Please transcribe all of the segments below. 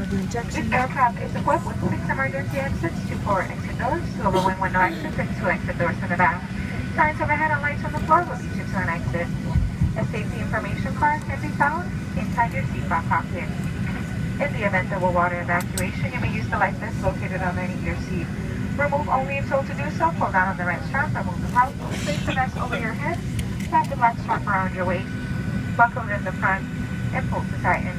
This aircraft is equipped with 6 emergency exits, 2 forward exit doors, 2 overwing window exits, and 2 exit doors in the back. Signs overhead and lights on the floor will lead you to an exit. A safety information card can be found inside your seatbelt pocket. In the event of a water evacuation, you may use the life vest located underneath your seat. Remove only if told to do so. Pull down on the red strap, remove the pouch, place the vest over your head, wrap the black strap around your waist, buckle it in the front, and pull to tighten.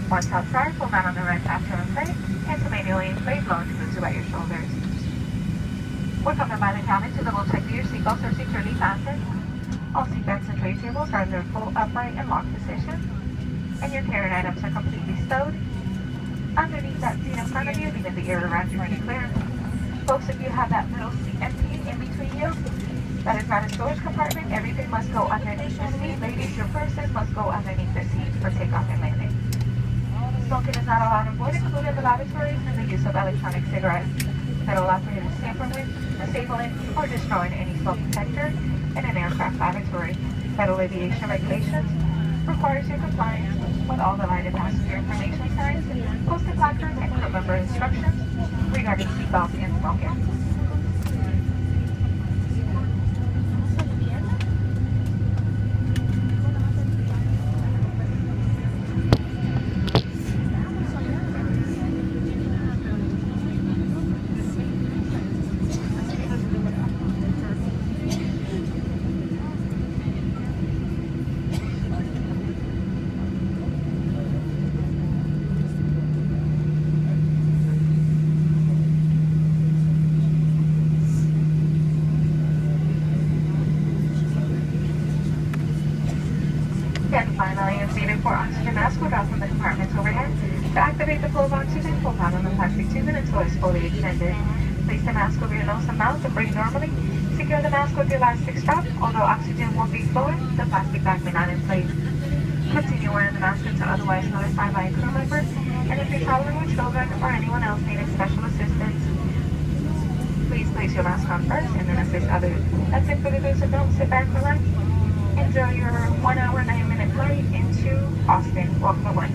Once outside, pull down on the red fastener plate, and to manually inflate, blow into the tube at your shoulders. We're coming by the cabin to double check that your seatbelts are securely fastened. All seatbelts and tray tables are in their full upright and locked position, and your carry items are completely stowed. Underneath that seat in front of you, leaving the air around you really clear. Folks, if you have that middle seat empty in between you, that is not a storage compartment. Everything must go underneath the seat. Ladies, your purses must go underneath the seat for takeoff and landing. Smoking is not allowed on board, including the lavatories and the use of electronic cigarettes. Federal operators disabling or destroying any smoke detector in an aircraft lavatory. Federal aviation regulations requires your compliance with all the lighted passenger information signs, posted placards, and crew member instructions regarding seatbelts and smoking. And finally, if needed for oxygen mask, will drop from the compartments overhead. To activate the flow of oxygen, pull down on the plastic tubing until it's fully extended. Place the mask over your nose and mouth and breathe normally. Secure the mask with your elastic strap. Although oxygen won't be flowing, the plastic bag may not inflate. Continue wearing the mask until otherwise notified by a crew member. And if you're traveling with children or anyone else needing special assistance, please place your mask on first and then assist others. That's it for the do, so don't sit back, relax. Enjoy your 1 hour, 9-minute flight into Austin. Welcome aboard.